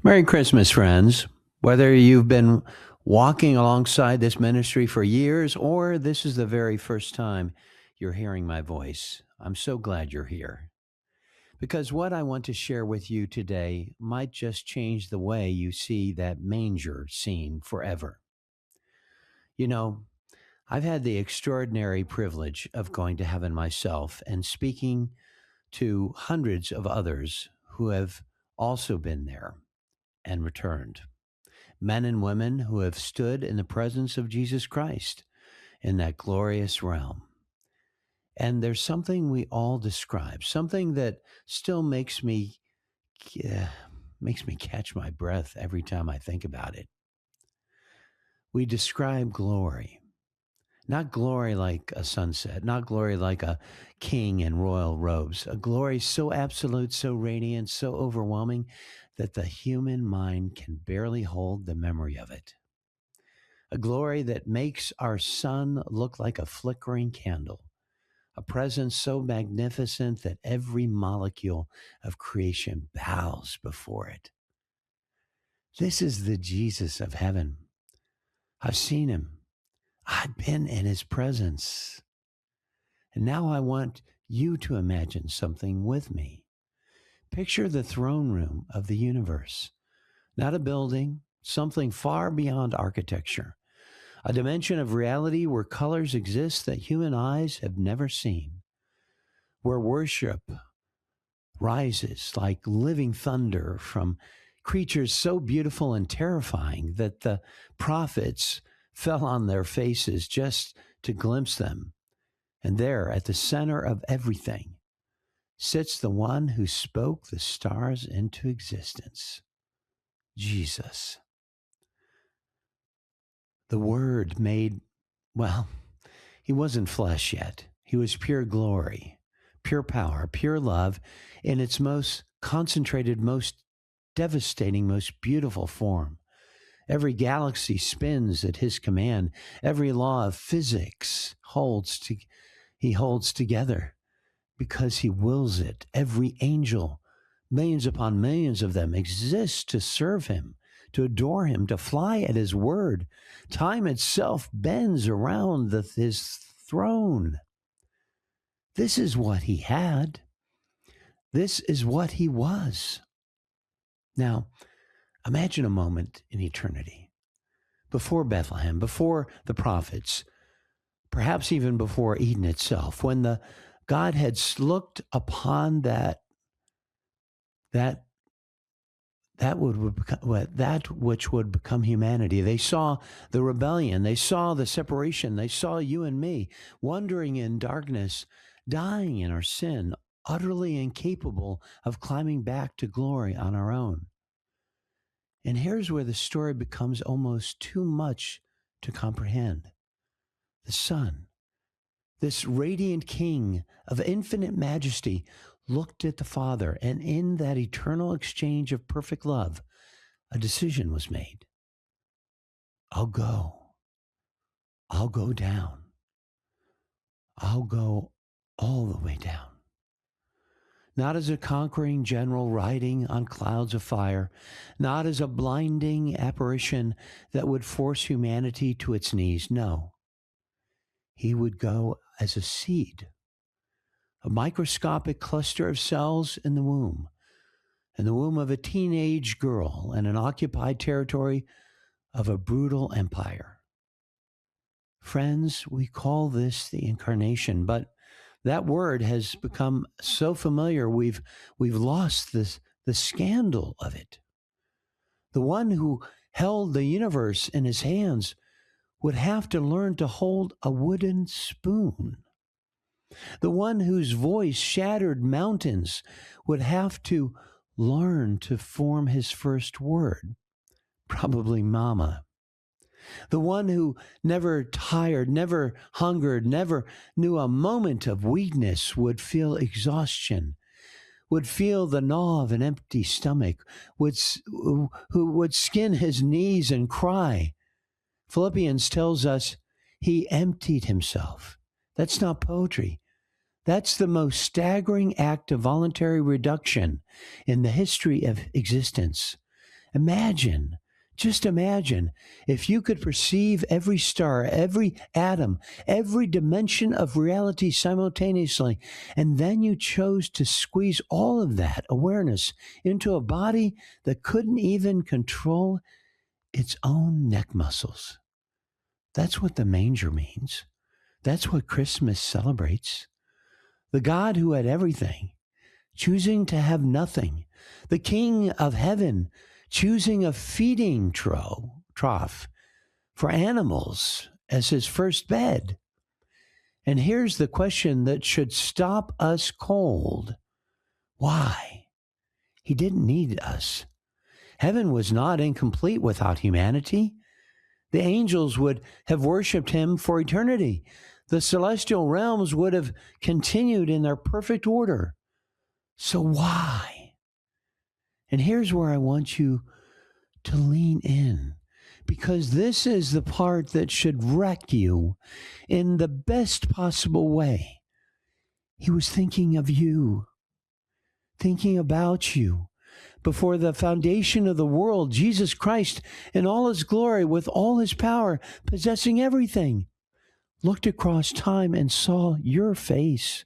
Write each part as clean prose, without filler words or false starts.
Merry Christmas, friends. Whether you've been walking alongside this ministry for years or this is the very first time you're hearing my voice, I'm so glad you're here. Because what I want to share with you today might just change the way you see that manger scene forever. You know, I've had the extraordinary privilege of going to heaven myself and speaking to hundreds of others who have also been there and returned. Men and women who have stood in the presence of Jesus Christ in that glorious realm. And there's something we all describe, something that still uh, makes me catch my breath every time I think about it. We describe glory, not glory like a sunset, not glory like a king in royal robes, a glory so absolute, so radiant, so overwhelming that the human mind can barely hold the memory of it. A glory that makes our sun look like a flickering candle, a presence so magnificent that every molecule of creation bows before it. This is the Jesus of heaven. I've seen him. I've been in his presence. And now I want you to imagine something with me. Picture the throne room of the universe, not a building, something far beyond architecture, a dimension of reality where colors exist that human eyes have never seen, where worship rises like living thunder from creatures so beautiful and terrifying that the prophets fell on their faces just to glimpse them. And there, at the center of everything, sits the one who spoke the stars into existence, Jesus. The Word made, well, he wasn't flesh yet. He was pure glory, pure power, pure love in its most concentrated, most devastating, most beautiful form. Every galaxy spins at his command. Every law of physics he holds together because he wills it. Every angel, millions upon millions of them, exist to serve him, to adore him, to fly at his word. Time itself bends around his throne. This is what he had. This is what he was. Now, imagine a moment in eternity, before Bethlehem, before the prophets, perhaps even before Eden itself, when the Godheads looked upon that that which would become humanity. They saw the rebellion, they saw the separation, they saw you and me wandering in darkness, dying in our sin, utterly incapable of climbing back to glory on our own. And here's where the story becomes almost too much to comprehend. The Son, this radiant King of infinite majesty, looked at the Father, and in that eternal exchange of perfect love, a decision was made. I'll go. I'll go down. I'll go all the way down. Not as a conquering general riding on clouds of fire, not as a blinding apparition that would force humanity to its knees. No, he would go as a seed, a microscopic cluster of cells in the womb of a teenage girl in an occupied territory of a brutal empire. Friends, we call this the incarnation, but that word has become so familiar we've lost the scandal of it. The one who held the universe in his hands would have to learn to hold a wooden spoon. The one whose voice shattered mountains would have to learn to form his first word, probably mama. The one who never tired, never hungered, never knew a moment of weakness would feel exhaustion, would feel the gnaw of an empty stomach, who would skin his knees and cry. Philippians tells us he emptied himself. That's not poetry. That's the most staggering act of voluntary reduction in the history of existence. Imagine, just imagine, if you could perceive every star, every atom, every dimension of reality simultaneously, and then you chose to squeeze all of that awareness into a body that couldn't even control its own neck muscles. That's what the manger means. That's what Christmas celebrates. The God who had everything, choosing to have nothing. The King of heaven, choosing a feeding trough for animals as his first bed. And here's the question that should stop us cold. Why? He didn't need us. Heaven was not incomplete without humanity. The angels would have worshiped him for eternity. The celestial realms would have continued in their perfect order. So why? And here's where I want you to lean in, because this is the part that should wreck you in the best possible way. He was thinking of you, thinking about you. Before the foundation of the world, Jesus Christ in all his glory, with all his power, possessing everything, looked across time and saw your face,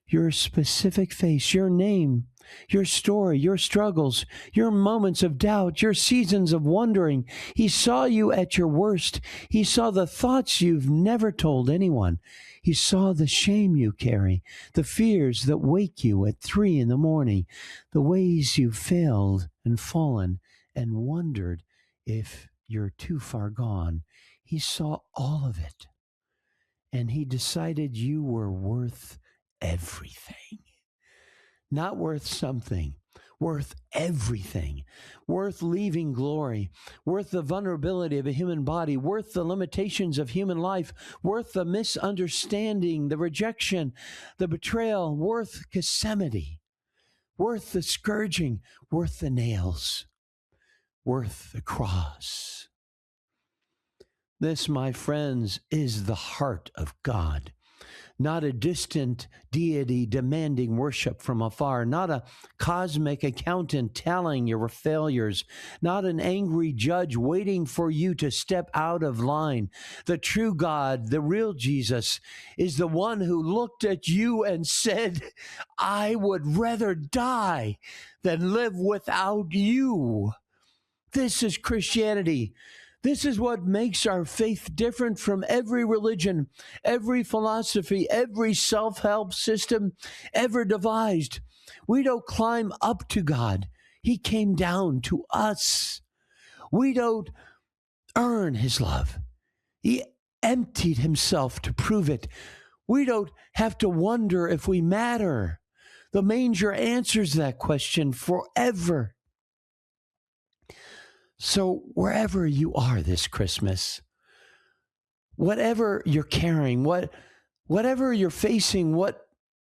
your specific face, your name, your story, your struggles, your moments of doubt, your seasons of wondering. He saw you at your worst. He saw the thoughts you've never told anyone. He saw the shame you carry, the fears that wake you at 3 a.m, the ways you've failed and fallen and wondered if you're too far gone. He saw all of it, and he decided you were worth everything. Not worth something, worth everything, worth leaving glory, worth the vulnerability of a human body, worth the limitations of human life, worth the misunderstanding, the rejection, the betrayal, worth Gethsemane, worth the scourging, worth the nails, worth the cross. This, my friends, is the heart of God. Not a distant deity demanding worship from afar, not a cosmic accountant telling your failures, not an angry judge waiting for you to step out of line. The true God, the real Jesus, is the one who looked at you and said, I would rather die than live without you. This is Christianity. This is what makes our faith different from every religion, every philosophy, every self-help system ever devised. We don't climb up to God. He came down to us. We don't earn his love. He emptied himself to prove it. We don't have to wonder if we matter. The manger answers that question forever. So wherever you are this Christmas, whatever you're carrying, whatever you're facing,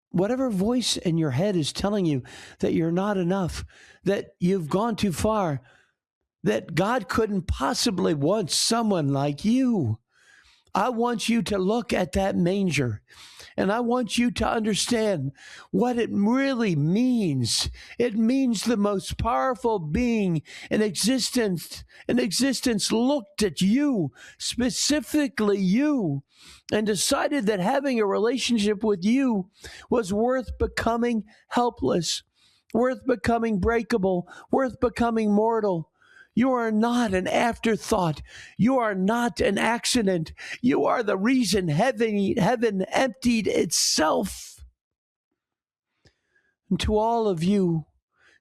whatever voice in your head is telling you that you're not enough, that you've gone too far, that God couldn't possibly want someone like you, I want you to look at that manger, and I want you to understand what it really means. It means the most powerful being in existence looked at you, specifically you, and decided that having a relationship with you was worth becoming helpless, worth becoming breakable, worth becoming mortal. You are not an afterthought. You are not an accident. You are the reason heaven emptied itself. And to all of you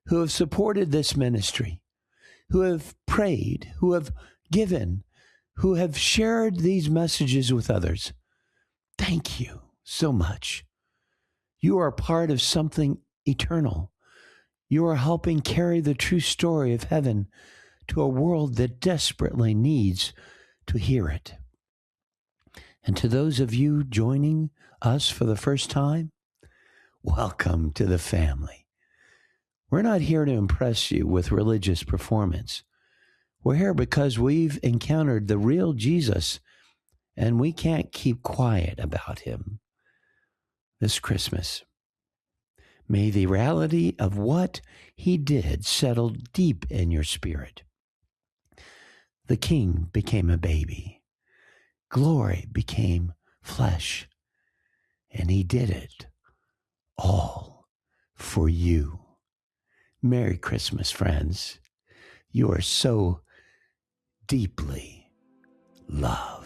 who have supported this ministry, who have prayed, who have given, who have shared these messages with others, thank you so much. You are part of something eternal. You are helping carry the true story of heaven to a world that desperately needs to hear it. And to those of you joining us for the first time, welcome to the family. We're not here to impress you with religious performance. We're here because we've encountered the real Jesus, and we can't keep quiet about him. This Christmas, may the reality of what he did settle deep in your spirit. The King became a baby. Glory became flesh. And he did it all for you. Merry Christmas, friends. You are so deeply loved.